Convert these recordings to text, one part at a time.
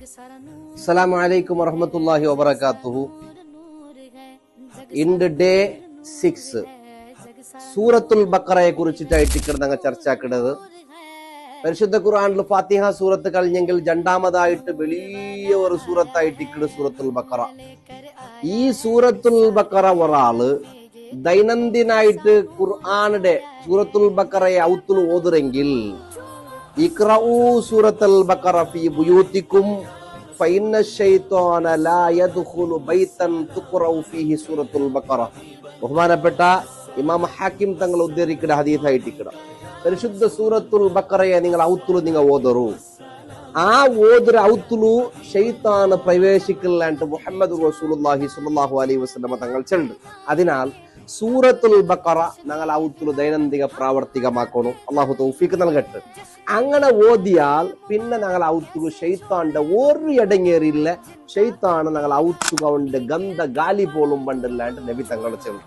Assalamu alaikum warahmatullahi wabarakatuh. In the day 6, Suratul Baqarah കുറിച്ചിട്ടായിട്ട് ഞങ്ങൾ ചർച്ചയാക്കുന്നത്. പരിശുദ്ധ ഖുർആനിൽ ഫാത്തിഹ സൂറത്ത് കഴിഞ്ഞെങ്കിൽ രണ്ടാമതായിട്ട് വലിയ ഒരു സൂറത്തായിട്ട് സൂറത്തുൽ ബഖറ. ഈ സൂറത്തുൽ ബഖറ ഒരാള് ദൈനംദിനായിട്ട് ഖുർആനിന്റെ സൂറത്തുൽ ബഖറയെ ഔത്തുൽ ഓതുരെങ്കിൽ ഇഖ്റഊ സൂറത്തുൽ ബഖറ ഫീ ബുയൂതികും ഫഇന്ന ശൈത്വാന ലാ യദ്ഖുലു ബൈതൻ തുഖ്റഉ ഫീഹി സൂറത്തുൽ ബഖറ. ബഹുമാനപ്പെട്ട ഇമാം ഹാക്കിം തങ്ങൾ ഉദ്ധരിക്കുന്ന ഹദീസായിട്ട് പരിശുദ്ധ സൂറത്തുൽ ബഖറയെ നിങ്ങൾ ഔത്തുലു നിങ്ങൾ ഓതറു. ആ ഓതുര ഔത്തുലു ശൈത്താന് പ്രവേശിക്കില്ലാണ്ട് മുഹമ്മദ് റസൂലുള്ളാഹി സ്വല്ലല്ലാഹു അലൈഹി വസല്ലം തങ്ങൾ ചെല്ലുണ്ട്. അതിനാൽ സൂറത്തുൽ ബഖറ ഞങ്ങൾ ഔത്തുലു ദൈനംദിന പ്രാവർത്തികമാക്കണം. അള്ളാഹു തൗഫീഖ് നൽകട്ടെ. അങ്ങനെ ഓതിയാൽ പിന്നെ ഞങ്ങൾ ഔത്തുക ഷെയ്ത്താന്റെ ഒരു ഇടങ്ങേറിയില്ല. ഷെയ്ത്താണ് ഞങ്ങൾ ഔത്തുക കൊണ്ട് ഗന്ധ ഗാലി പോലും പണ്ടില്ലാണ്ട് നബി തങ്ങൾ ചെല്ലു.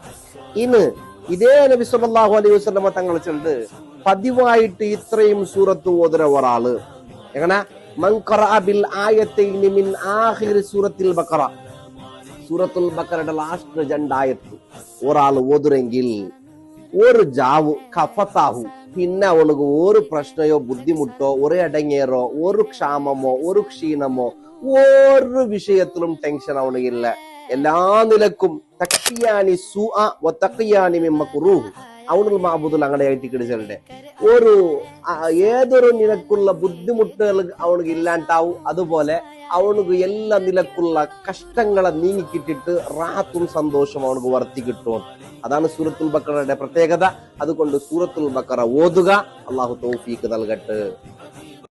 ഇന്ന് ഇതേ നബി സല്ലല്ലാഹു അലൈഹി വസല്ലം തങ്ങൾ ചെല്ല് പതിവായിട്ട് ഇത്രയും സൂറത്ത് ഓതുര ഒരാള് എങ്ങനെ മൻ ഖറഅ ബിൽ ആയത്തൈനി മിൻ ആഖിർ സൂറത്തുൽ ബഖറ, സൂറത്തുൽ ബഖറയുടെ ലാസ്റ്റ് രണ്ടായത്ത് ഒരാൾ ഓതുരെങ്കിൽ ഒരു ജാവു കഫത്താഹു, പിന്നെ അവനക്ക് ഒരു പ്രശ്നമോ ബുദ്ധിമുട്ടോ ഒരു ഇടങ്ങേറോ ഒരു ക്ഷാമമോ ഒരു ക്ഷീണമോ ഒരു വിഷയത്തിലും ടെൻഷൻ അവനില്ല. എല്ലാ നിലക്കും തഖിയാനി സുഅ വതഖിയാനി മിൻ മക്റൂഹ് അവനുൽ മാബൂദുൽ അങ്ങനെ ആയിട്ട് കിടിച്ചല്ലേ. ഒരു ഏതൊരു നിലക്കുള്ള ബുദ്ധിമുട്ടുകൾ അവനക്ക് ഇല്ലാണ്ടാവും. അതുപോലെ അവനക്ക് എല്ലാ നിലക്കുള്ള കഷ്ടങ്ങളെ നീങ്ങിക്കിട്ടിട്ട് റാഹത്തും സന്തോഷവും അവനക്ക് വർത്തി കിട്ടും. അതാണ് സൂറത്തുൽ ബഖറയുടെ പ്രത്യേകത. അതുകൊണ്ട് സൂറത്തുൽ ബഖറ ഓതുക. അള്ളാഹു തൗഫീഖ് നൽകട്ടെ.